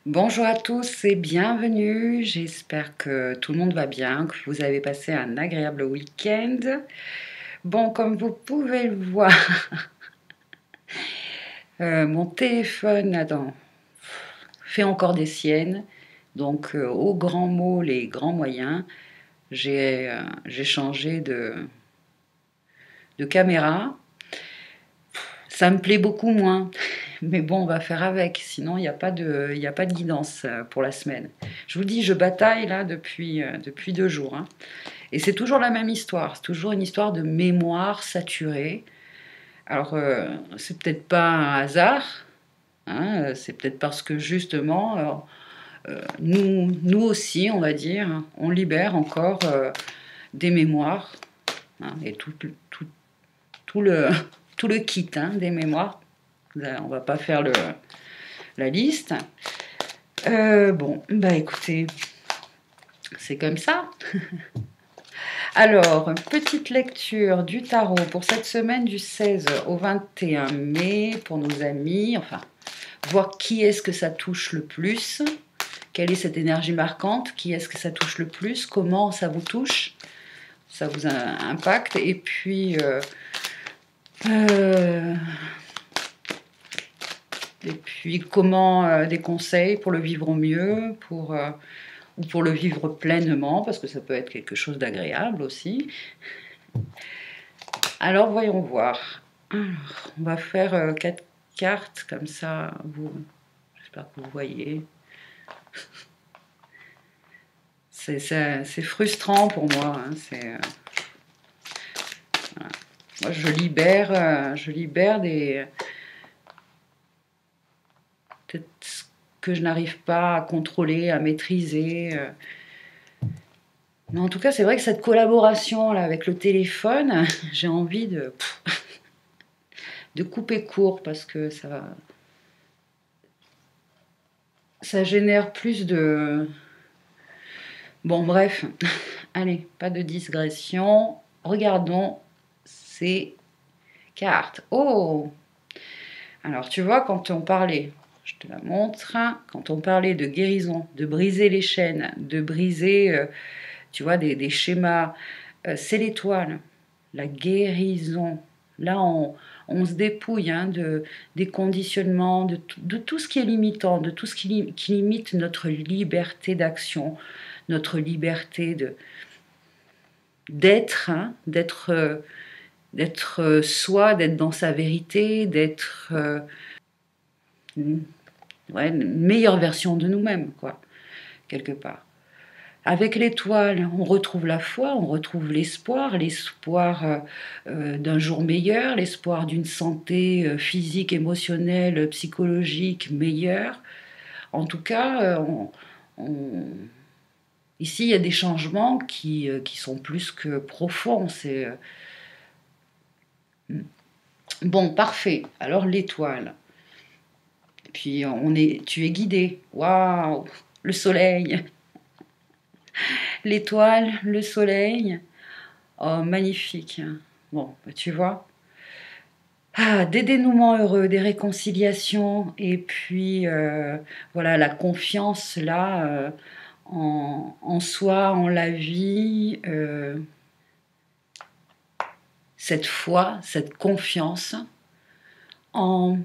Bonjour à tous et bienvenue. J'espère que tout le monde va bien, que vous avez passé un agréable week-end. Bon, comme vous pouvez le voir, mon téléphone fait encore des siennes. Donc, aux grands mots, les grands moyens, j'ai changé de caméra. Ça me plaît beaucoup moins. Mais bon, on va faire avec. Sinon, il y a pas de guidance pour la semaine. Je vous dis, je bataille là depuis 2 jours, hein. Et c'est toujours la même histoire. C'est toujours une histoire de mémoire saturée. Alors, c'est peut-être pas un hasard, hein, c'est peut-être parce que justement, nous aussi, on va dire, on libère encore des mémoires, hein, et tout le, tout le kit, hein, des mémoires. On va pas faire la liste. Bon, bah écoutez, c'est comme ça. Alors, petite lecture du tarot pour cette semaine du 16 au 21 mai pour nos amis. Enfin, voir qui est-ce que ça touche le plus. Quelle est cette énergie marquante? Qui est-ce que ça touche le plus? Comment ça vous touche? Ça vous impacte? Euh, et puis comment des conseils pour le vivre au mieux, ou pour le vivre pleinement, parce que ça peut être quelque chose d'agréable aussi. Alors voyons voir. Alors, on va faire 4 cartes comme ça. J'espère que vous voyez. C'est frustrant pour moi, hein. Voilà. Moi, je libère des peut-être ce que je n'arrive pas à contrôler, à maîtriser. Mais en tout cas, c'est vrai que cette collaboration là avec le téléphone, j'ai envie de couper court parce que ça génère plus de... Bon, bref, allez, pas de digression. Regardons ces cartes. Oh! Alors, tu vois, quand on parlait, je te la montre, quand on parlait de guérison, de briser les chaînes, de briser, tu vois, des schémas, c'est l'étoile, la guérison. Là, on se dépouille, hein, des conditionnements, de tout ce qui est limitant, de tout ce qui limite notre liberté d'action, notre liberté d'être, hein, d'être soi, d'être dans sa vérité, d'être ouais, une meilleure version de nous-mêmes, quoi, quelque part. Avec l'étoile, on retrouve la foi, on retrouve l'espoir, l'espoir d'un jour meilleur, l'espoir d'une santé physique, émotionnelle, psychologique meilleure. En tout cas, on- ici, il y a des changements qui sont plus que profonds. Bon, parfait. Alors l'étoile. Puis tu es guidé. Waouh, le soleil, l'étoile, le soleil. Oh, magnifique. Bon, bah, tu vois. Ah, des dénouements heureux, des réconciliations, et puis voilà, la confiance là en soi, en la vie, cette foi, cette confiance en,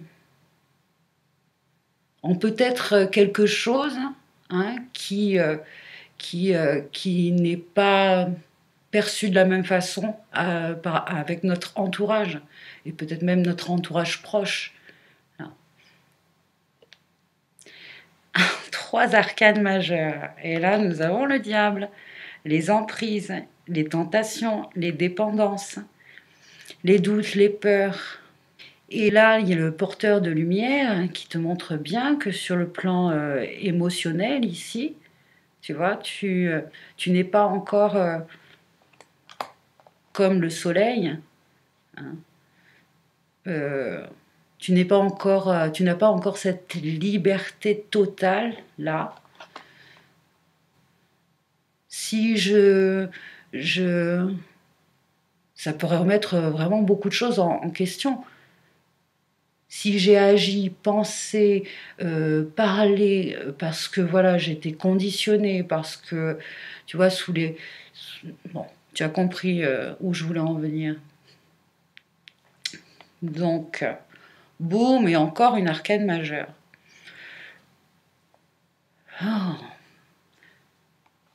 en peut-être quelque chose, hein, qui n'est pas perçu de la même façon avec notre entourage, et peut-être même notre entourage proche. Alors, 3 arcanes majeurs. Et là, nous avons le diable, les emprises, les tentations, les dépendances, les doutes, les peurs. Et là, il y a le porteur de lumière qui te montre bien que sur le plan émotionnel, ici, tu vois, tu n'es pas encore comme le soleil, hein. Euh, tu n'as pas encore cette liberté totale là. Si je, ça pourrait remettre vraiment beaucoup de choses en question. si j'ai agi, pensé, parlé, parce que voilà, j'étais conditionnée, parce que, tu vois, bon, tu as compris où je voulais en venir. Donc, boum, et encore une arcane majeure. Oh.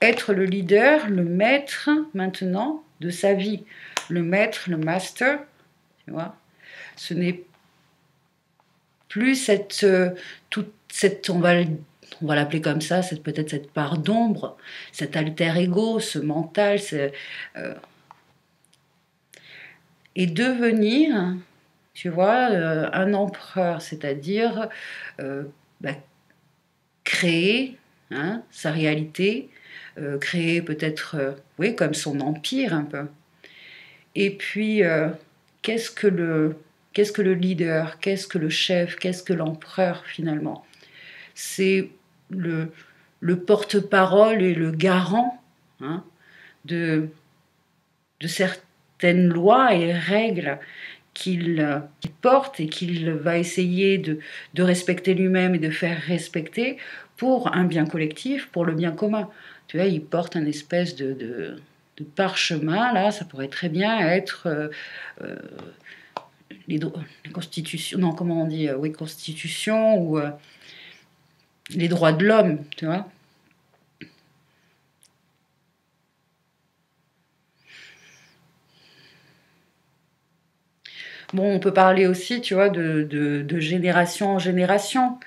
Être le leader, le maître maintenant de sa vie. Le maître, le master, tu vois. Ce n'est plus toute cette, on va l'appeler comme ça, peut-être cette part d'ombre, cet alter ego, ce mental, et devenir, tu vois, un empereur, c'est-à-dire euh, bah, créer sa réalité, créer peut-être, oui, comme son empire un peu. Et puis, qu'est-ce que le leader, qu'est-ce que le chef, qu'est-ce que l'empereur finalement? C'est le porte-parole et le garant hein, de, de certaines lois et règles qu'il porte et qu'il va essayer de respecter lui-même et de faire respecter pour un bien collectif, pour le bien commun. Tu vois, il porte un espèce de parchemin, là, ça pourrait très bien être euh, les constitutions, non, comment on dit, oui, constitution ou les droits de l'homme, tu vois. Bon, on peut parler aussi, tu vois, de génération en génération,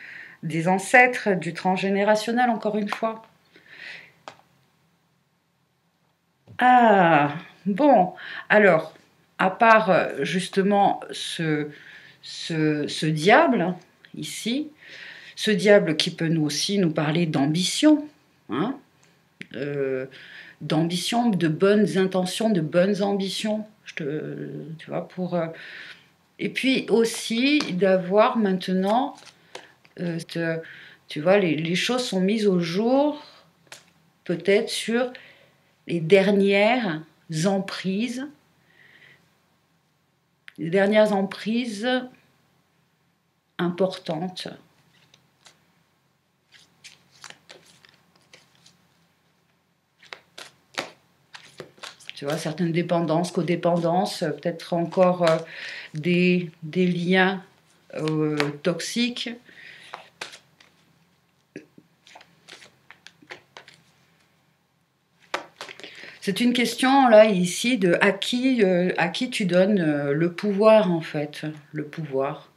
des ancêtres, du transgénérationnel, encore une fois. Ah, bon, alors, à part justement ce diable, ici, ce diable qui peut nous aussi nous parler d'ambition, hein, euh, d'ambition, de bonnes intentions, de bonnes ambitions, tu vois, et puis aussi d'avoir maintenant, tu vois, les choses sont mises au jour, peut-être sur les dernières emprises, importantes. Tu vois, certaines dépendances, codépendances, peut-être encore des liens toxiques. C'est une question, là, ici, de à qui tu donnes le pouvoir, en fait. Le pouvoir.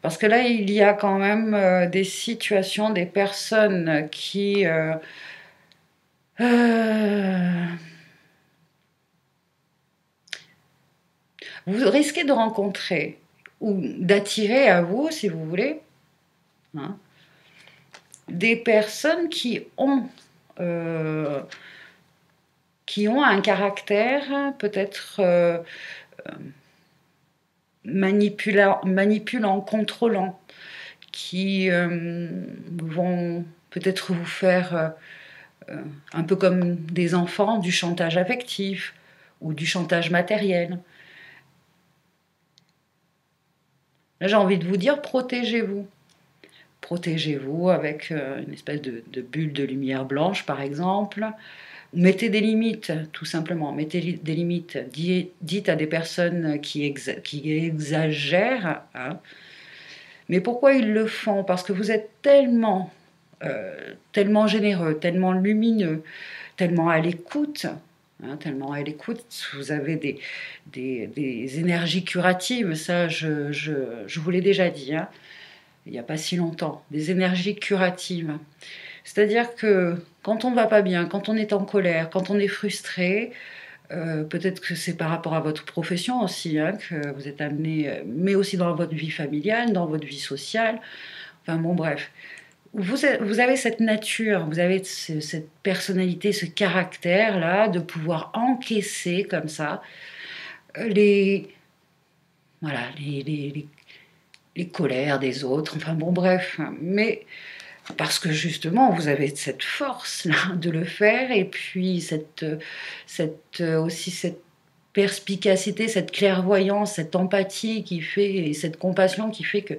Parce que là, il y a quand même des situations, des personnes qui... euh, vous risquez de rencontrer ou d'attirer à vous, si vous voulez, hein, des personnes euh, qui ont un caractère peut-être manipulant, contrôlant, qui vont peut-être vous faire un peu comme des enfants du chantage affectif ou du chantage matériel. Là, j'ai envie de vous dire, protégez-vous. Protégez-vous avec une espèce de bulle de lumière blanche, par exemple. Mettez des limites, tout simplement. Mettez des limites. Dites à des personnes qui exagèrent. Hein. Mais pourquoi ils le font? Parce que vous êtes tellement généreux, tellement lumineux, tellement à l'écoute. Hein, tellement à l'écoute, vous avez des énergies curatives, ça je vous l'ai déjà dit, hein, il n'y a pas si longtemps, des énergies curatives. C'est-à-dire que quand on ne va pas bien, quand on est en colère, quand on est frustré, peut-être que c'est par rapport à votre profession aussi, hein, que vous êtes amené, mais aussi dans votre vie familiale, dans votre vie sociale, enfin bon bref. Vous avez cette nature, vous avez cette personnalité, ce caractère-là de pouvoir encaisser comme ça les, voilà, les colères des autres, enfin bon bref, mais parce que justement vous avez cette force là de le faire et puis aussi cette perspicacité, cette clairvoyance, cette empathie qui fait, et cette compassion qui fait que,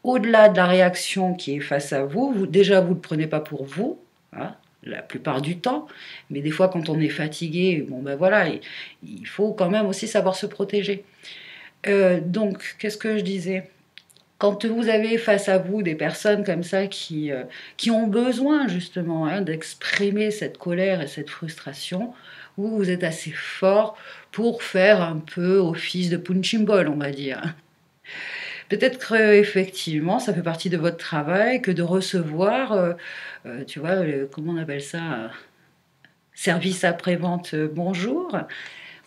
au-delà de la réaction qui est face à vous, déjà vous ne le prenez pas pour vous, hein, la plupart du temps, mais des fois quand on est fatigué, bon ben voilà, il faut quand même aussi savoir se protéger. Donc, qu'est-ce que je disais? Quand vous avez face à vous des personnes comme ça qui ont besoin justement hein, d'exprimer cette colère et cette frustration, vous êtes assez fort pour faire un peu office de punching ball, on va dire. Peut-être qu'effectivement, ça fait partie de votre travail que de recevoir, tu vois, comment on appelle ça service après-vente, bonjour.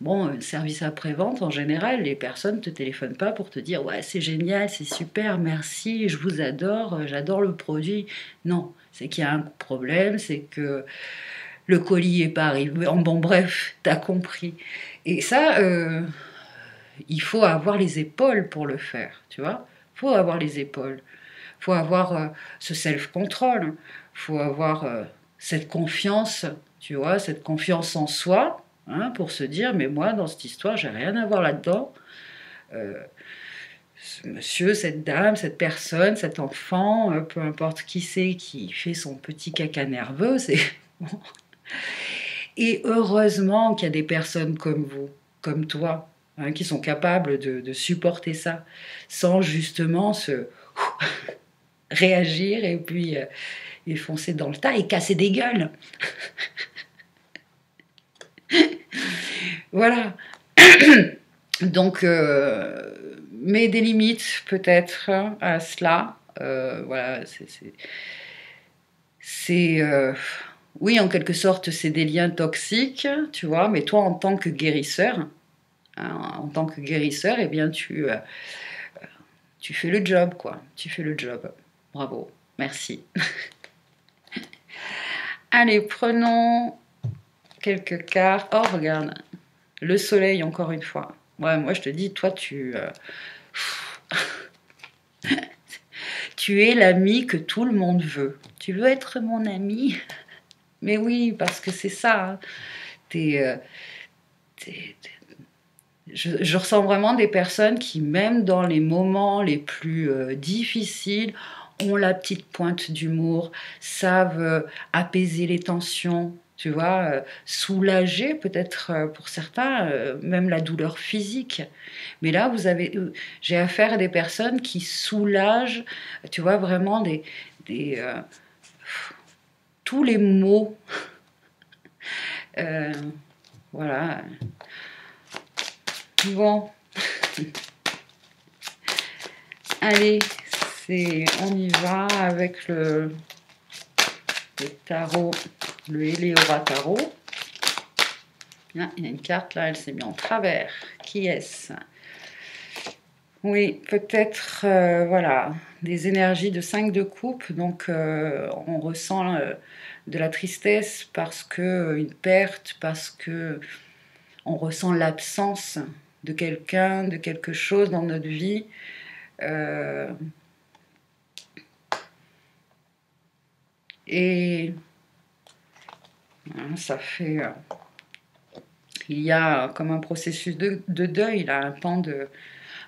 Bon, service après-vente, en général, les personnes ne te téléphonent pas pour te dire «Ouais, c'est génial, c'est super, merci, je vous adore, j'adore le produit». Non, c'est qu'il y a un problème, c'est que le colis n'est pas arrivé. Bon, bref, t'as compris. Et ça, il faut avoir les épaules pour le faire, tu vois. Il faut avoir les épaules. Il faut avoir ce self-control. Il faut avoir cette confiance, tu vois, cette confiance en soi, hein, pour se dire, mais moi, dans cette histoire, j'ai rien à voir là-dedans. Ce monsieur, cette dame, cette personne, cet enfant, peu importe qui c'est qui fait son petit caca nerveux, c'est... Et heureusement qu'il y a des personnes comme vous, comme toi, hein, qui sont capables de supporter ça, sans justement se réagir et puis et foncer dans le tas et casser des gueules. Voilà. Donc, mets des limites peut-être à cela. Voilà, oui, en quelque sorte, c'est des liens toxiques, tu vois, mais toi, en tant que guérisseur, hein, eh bien, tu fais le job, quoi. Tu fais le job. Bravo. Merci. Allez, prenons quelques cartes. Oh, regarde. Le soleil, encore une fois. Ouais, moi, je te dis, toi, tu es l'ami que tout le monde veut. Tu veux être mon ami? Mais oui, parce que c'est ça. Hein. Je ressens vraiment des personnes qui, même dans les moments les plus difficiles, ont la petite pointe d'humour, savent apaiser les tensions, tu vois, soulager peut-être pour certains, même la douleur physique. Mais là, j'ai affaire à des personnes qui soulagent, tu vois, vraiment tous les maux. Voilà. Bon. Allez, on y va avec le tarot, le Héléora tarot. Ah, il y a une carte là, elle s'est mise en travers. Qui est-ce? Oui, peut-être, voilà, des énergies de 5 de coupe. Donc, on ressent de la tristesse parce que une perte, parce que on ressent l'absence de quelqu'un, de quelque chose dans notre vie. Et ça fait... il y a comme un processus de deuil, là,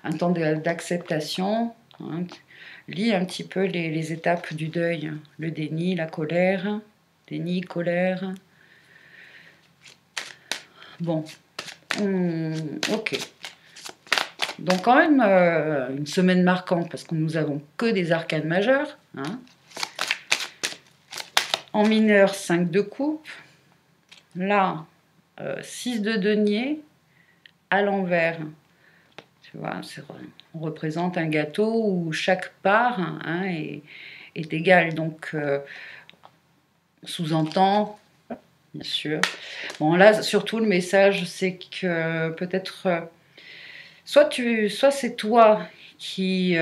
un temps d'acceptation. Hein. Lis un petit peu les étapes du deuil. Le déni, la colère. Déni, colère. Bon. Ok. Donc quand même une semaine marquante parce que nous avons que des arcanes majeures. Hein. En mineur, 5 de coupe. Là, 6 de denier à l'envers. Tu vois, on représente un gâteau où chaque part hein, est égale. Donc, sous-entend, bien sûr. Bon, là, surtout, le message, c'est que peut-être... soit c'est toi qui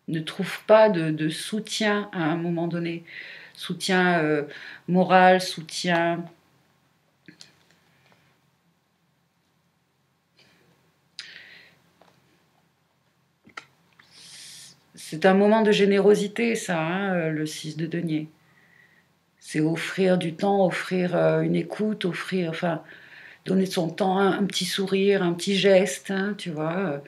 ne trouve pas de soutien à un moment donné. Soutien moral, soutien... C'est un moment de générosité, ça, hein, le 6 de denier. C'est offrir du temps, offrir une écoute, offrir... Enfin, donner de son temps, un petit sourire, un petit geste, hein, tu vois.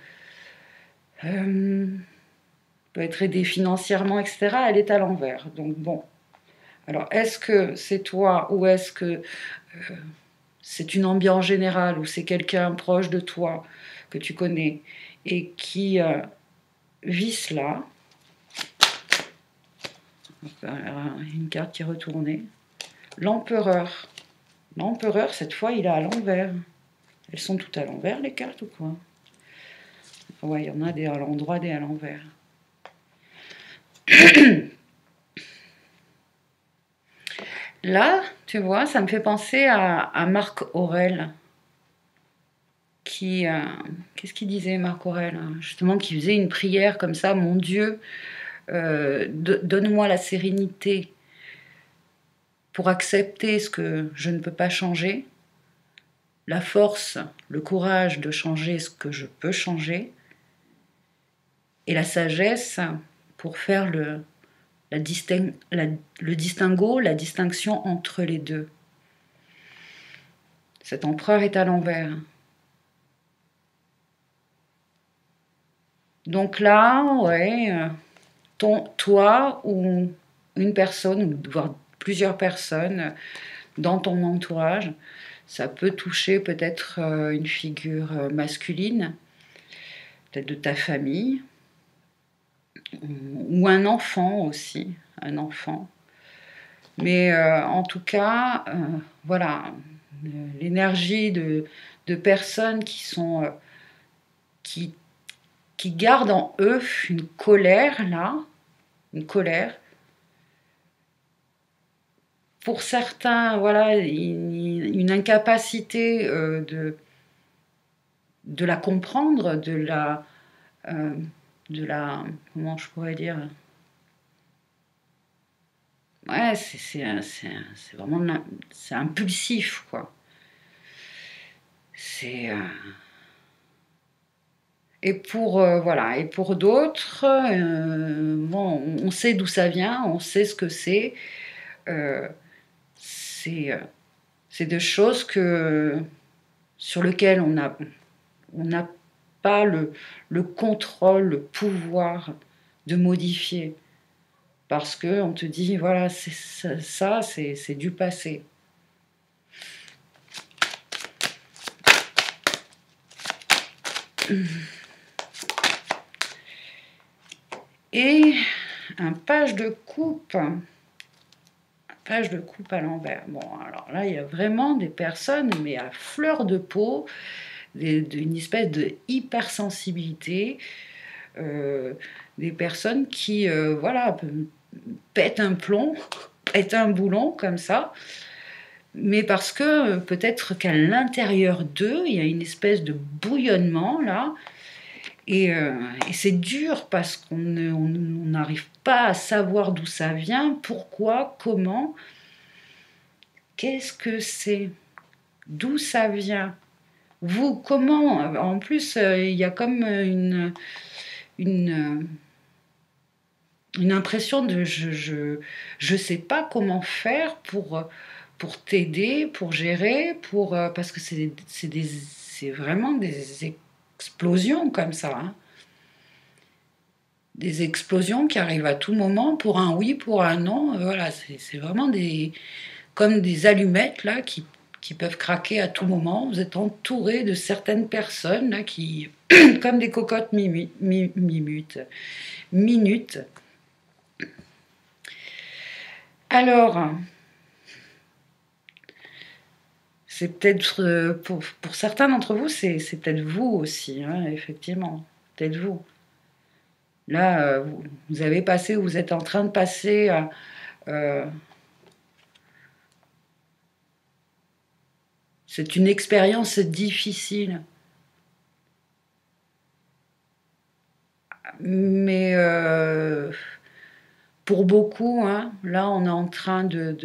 Peut être aidée financièrement, etc. Elle est à l'envers. Donc bon. Alors, est-ce que c'est toi ou est-ce que c'est une ambiance générale ou c'est quelqu'un proche de toi que tu connais et qui vit cela? Une carte qui est retournée. L'empereur. L'empereur, cette fois, il est à l'envers. Elles sont toutes à l'envers, les cartes, ou quoi? Ouais, il y en a des à l'endroit, des à l'envers. Là, tu vois, ça me fait penser à Marc Aurèle. Qu'est-ce qu'il disait, Marc Aurèle? Justement, qui faisait une prière comme ça, mon Dieu, donne-moi la sérénité pour accepter ce que je ne peux pas changer, la force, le courage de changer ce que je peux changer, et la sagesse pour faire le distinguo, la distinction entre les deux. Cet empereur est à l'envers. Donc là, ouais, toi ou une personne, ou voire plusieurs personnes dans ton entourage, ça peut toucher peut-être une figure masculine, peut-être de ta famille, ou un enfant aussi, un enfant. Mais en tout cas, voilà, l'énergie de personnes qui sont qui gardent en eux une colère là, une colère. Pour certains, voilà, une incapacité de la comprendre, euh, comment je pourrais dire, ouais, c'est vraiment, c'est impulsif, quoi. C'est et pour voilà, et pour d'autres, bon, on sait d'où ça vient, on sait ce que c'est. Euh, c'est des choses sur lesquelles on n'a pas le contrôle, le pouvoir de modifier. Parce qu'on te dit, voilà, ça c'est du passé. Et un page de coupe. Page de coupe à l'envers. Bon, alors là, il y a vraiment des personnes, mais à fleur de peau, d'une espèce de hypersensibilité, des personnes qui, voilà, pètent un plomb, pètent un boulon comme ça, mais parce que peut-être qu'à l'intérieur d'eux, il y a une espèce de bouillonnement là, et c'est dur parce qu'on n'arrive pas à savoir d'où ça vient, pourquoi, comment, qu'est-ce que c'est, d'où ça vient. Vous, comment? En plus, il y a comme une, une impression de je sais pas comment faire pour t'aider, pour gérer, parce que c'est vraiment des explosions comme ça, hein. Des explosions qui arrivent à tout moment, pour un oui, pour un non. Voilà, c'est vraiment comme des allumettes là qui peuvent craquer à tout moment. Vous êtes entouré de certaines personnes là qui, comme des cocottes minutes. Alors, c'est peut-être pour certains d'entre vous, c'est peut-être vous aussi, hein, effectivement, peut-être vous. Là, vous avez passé, vous êtes en train de passer. Euh, c'est une expérience difficile, mais pour beaucoup, hein, là, on est en train de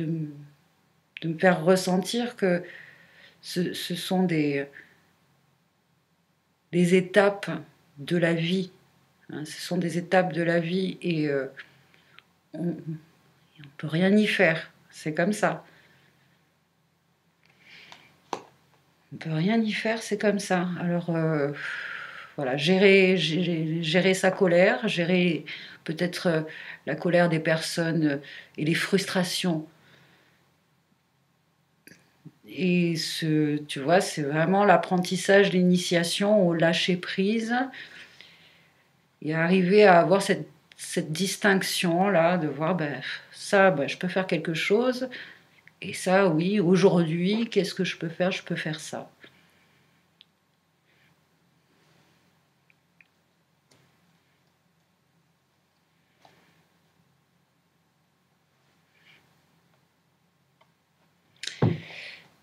me faire ressentir que ce sont des étapes de la vie. Hein, ce sont des étapes de la vie et on ne peut rien y faire. C'est comme ça. On ne peut rien y faire, c'est comme ça. Alors, voilà, gérer sa colère, gérer peut-être la colère des personnes et les frustrations. Et tu vois, c'est vraiment l'apprentissage, l'initiation au lâcher-prise et arriver à avoir cette distinction-là, de voir, ben, ça, ben, je peux faire quelque chose, et ça, oui, aujourd'hui, qu'est-ce que je peux faire? Je peux faire ça.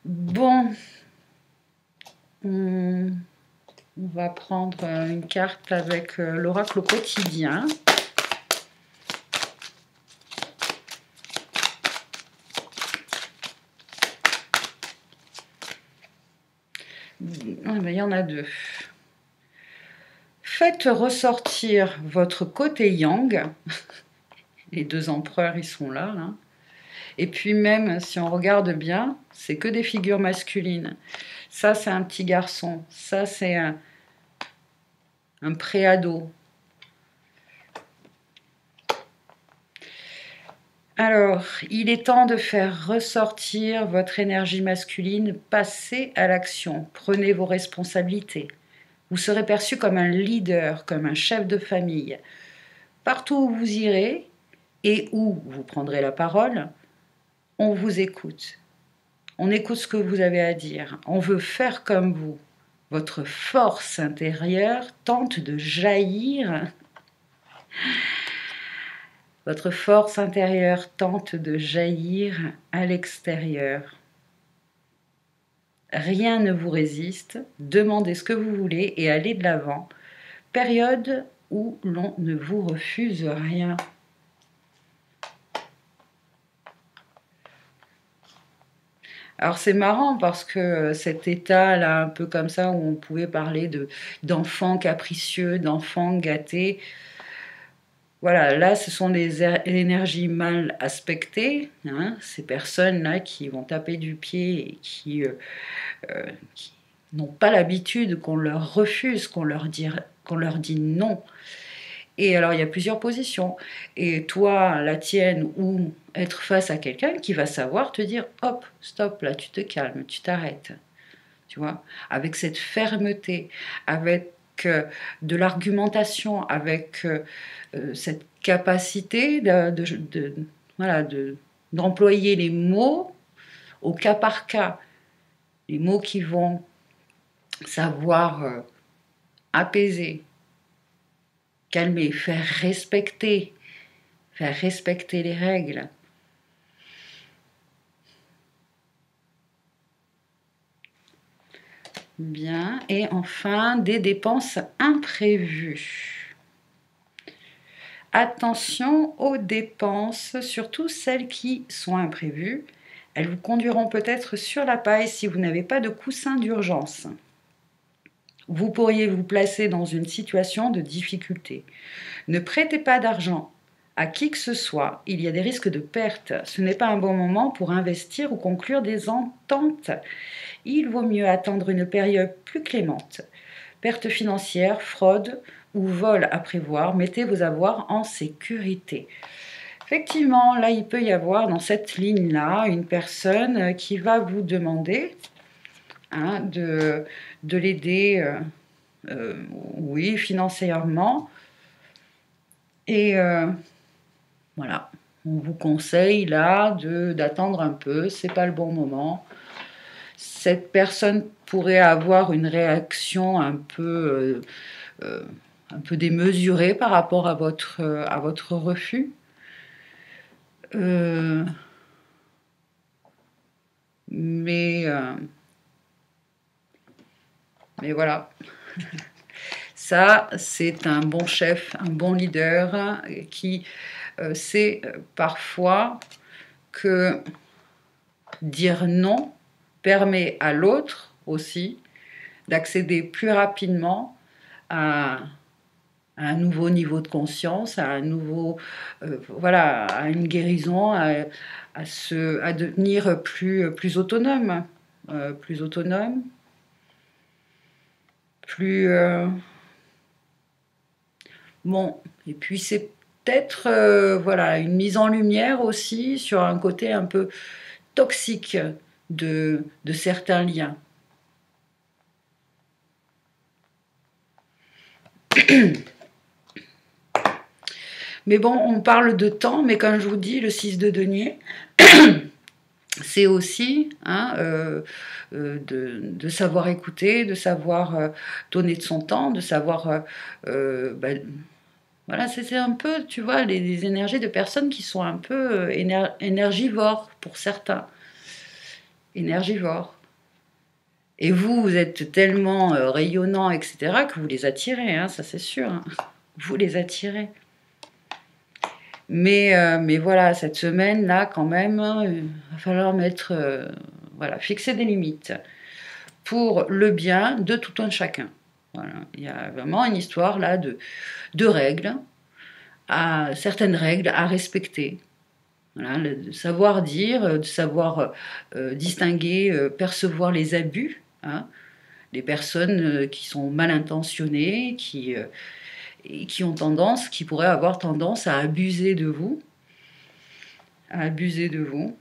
Bon, on, on va prendre une carte avec l'oracle au quotidien. Ah ben, il y en a deux. Faites ressortir votre côté yang. Les deux empereurs, ils sont là, là. Et puis même, si on regarde bien, c'est que des figures masculines. Ça, c'est un petit garçon. Ça, c'est un préado. Alors, il est temps de faire ressortir votre énergie masculine. Passez à l'action. Prenez vos responsabilités. Vous serez perçu comme un leader, comme un chef de famille. Partout où vous irez et où vous prendrez la parole, on vous écoute. On écoute ce que vous avez à dire. On veut faire comme vous. Votre force intérieure tente de jaillir. Votre force intérieure tente de jaillir à l'extérieur. Rien ne vous résiste. Demandez ce que vous voulez et allez de l'avant. Période où l'on ne vous refuse rien. Alors c'est marrant parce que cet état-là, un peu comme ça, où on pouvait parler d'enfants capricieux, d'enfants gâtés, voilà, là ce sont des énergies mal aspectées, hein, ces personnes-là qui vont taper du pied et qui n'ont pas l'habitude qu'on leur refuse, qu'on leur dit non. Et alors, il y a plusieurs positions. Et toi, la tienne, ou être face à quelqu'un qui va savoir te dire, hop, stop, là, tu te calmes, tu t'arrêtes. Tu vois, avec cette fermeté, avec de l'argumentation, avec cette capacité voilà, d'employer les mots au cas par cas. Les mots qui vont savoir apaiser, calmer, faire respecter les règles. Bien, et enfin, des dépenses imprévues. Attention aux dépenses, surtout celles qui sont imprévues. Elles vous conduiront peut-être sur la paille si vous n'avez pas de coussin d'urgence. Vous pourriez vous placer dans une situation de difficulté. Ne prêtez pas d'argent à qui que ce soit, il y a des risques de perte. Ce n'est pas un bon moment pour investir ou conclure des ententes. Il vaut mieux attendre une période plus clémente. Perte financière, fraude ou vol à prévoir, mettez vos avoirs en sécurité. Effectivement, là, il peut y avoir dans cette ligne-là une personne qui va vous demander de l'aider, oui, financièrement. Et voilà, on vous conseille là d'attendre un peu, c'est pas le bon moment. Cette personne pourrait avoir une réaction un peu démesurée par rapport à votre refus. Mais voilà, ça c'est un bon chef, un bon leader qui sait parfois que dire non permet à l'autre aussi d'accéder plus rapidement à un nouveau niveau de conscience, à un nouveau, voilà, à une guérison, à devenir plus autonome, plus autonome. plus... bon, et puis c'est peut-être voilà, une mise en lumière aussi sur un côté un peu toxique de certains liens. Mais bon, on parle de temps, mais comme je vous dis, le 6 de denier, c'est aussi hein, de savoir écouter, de savoir donner de son temps, de savoir... ben, voilà, c'est un peu, tu vois, les énergies de personnes qui sont un peu énergivores pour certains. Énergivores. Et vous, vous êtes tellement rayonnant, etc., que vous les attirez, hein, ça c'est sûr. Hein. Vous les attirez. Mais voilà, cette semaine-là, quand même, il va falloir mettre, voilà, fixer des limites pour le bien de tout un chacun. Voilà. Il y a vraiment une histoire là de règles, certaines règles à respecter. Voilà, de savoir dire, de savoir distinguer, percevoir les abus, hein, des personnes qui sont mal intentionnées, et qui ont tendance, qui pourraient avoir tendance à abuser de vous, à abuser de vous.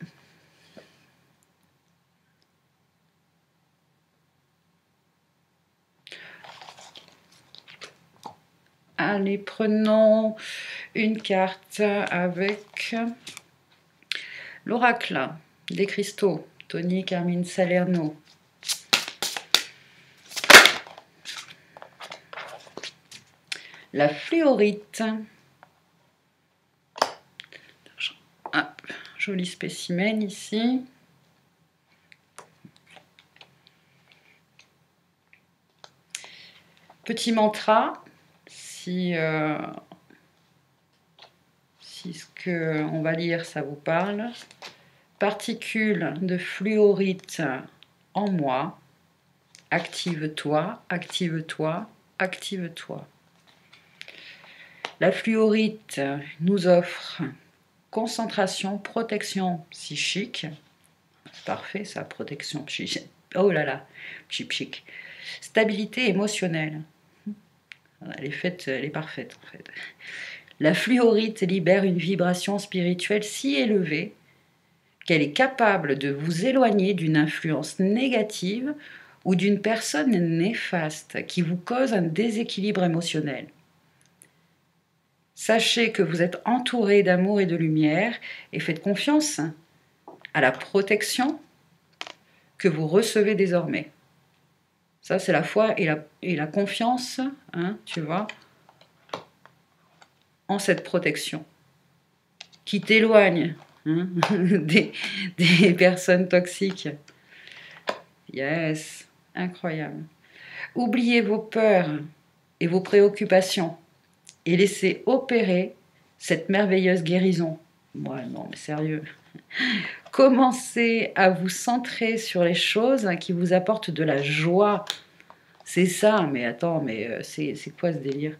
Allez, prenons une carte avec l'oracle des cristaux, Tony Carmine Salerno. La fluorite. Ah, joli spécimen ici. Petit mantra, si ce qu'on va lire, ça vous parle. Particules de fluorite en moi, active-toi, active-toi, active-toi. La fluorite nous offre concentration, protection psychique. Parfait, ça, protection psychique. Oh là là, psychique. Stabilité émotionnelle. Elle est faite, elle est parfaite en fait. La fluorite libère une vibration spirituelle si élevée qu'elle est capable de vous éloigner d'une influence négative ou d'une personne néfaste qui vous cause un déséquilibre émotionnel. Sachez que vous êtes entouré d'amour et de lumière et faites confiance à la protection que vous recevez désormais. Ça, c'est la foi et la confiance, hein, tu vois, en cette protection qui t'éloigne hein, des personnes toxiques. Yes, incroyable. Oubliez vos peurs et vos préoccupations et laissez opérer cette merveilleuse guérison. Ouais, non, mais sérieux. Commencez à vous centrer sur les choses qui vous apportent de la joie. C'est ça, mais attends, mais c'est quoi ce délire?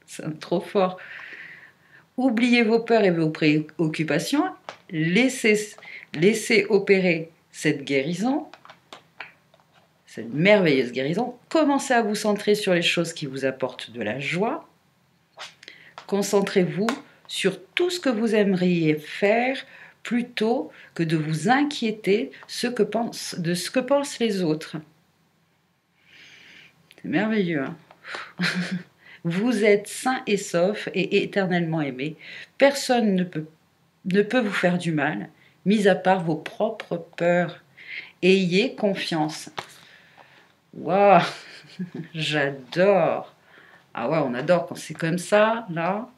C'est trop fort. Oubliez vos peurs et vos préoccupations. Laissez opérer cette guérison, cette merveilleuse guérison. Commencez à vous centrer sur les choses qui vous apportent de la joie. Concentrez-vous sur tout ce que vous aimeriez faire plutôt que de vous inquiéter de ce que pensent les autres. C'est merveilleux. Hein. Vous êtes sain et sauf et éternellement aimé. Personne ne peut vous faire du mal, mis à part vos propres peurs. Ayez confiance. Waouh, j'adore. Ah ouais, on adore quand c'est comme ça, là.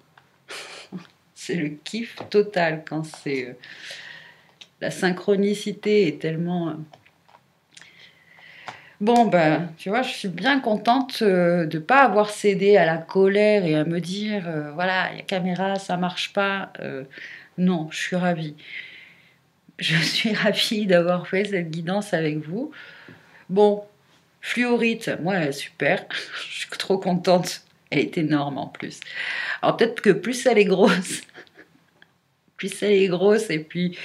C'est le kiff total quand c'est... la synchronicité est tellement... Bon, ben, tu vois, je suis bien contente de ne pas avoir cédé à la colère et à me dire, voilà, il y a caméra, ça marche pas. Non, je suis ravie. Je suis ravie d'avoir fait cette guidance avec vous. Bon, fluorite, moi, super. Je suis trop contente. Elle est énorme en plus. Alors peut-être que plus elle est grosse, et puis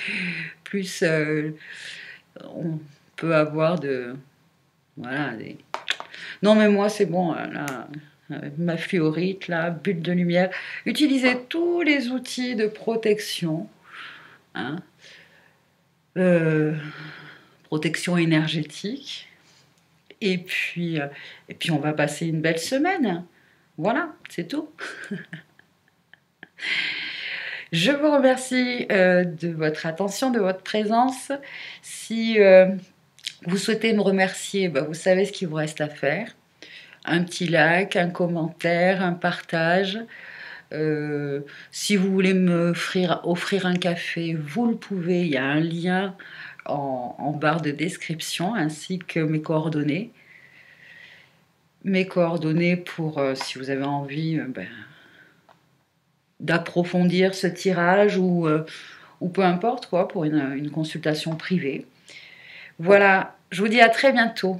plus on peut avoir de... Voilà, Non, mais moi, c'est bon, là, ma fluorite, là, bulle de lumière. Utilisez tous les outils de protection, hein, euh, protection énergétique. Et puis, on va passer une belle semaine. Voilà, c'est tout. Je vous remercie de votre attention, de votre présence. Si vous souhaitez me remercier, bah, vous savez ce qu'il vous reste à faire. Un petit like, un commentaire, un partage. Si vous voulez offrir un café, vous le pouvez. Il y a un lien en barre de description ainsi que mes coordonnées. Mes coordonnées pour si vous avez envie d'approfondir ce tirage ou peu importe quoi, pour une consultation privée. Voilà, je vous dis à très bientôt.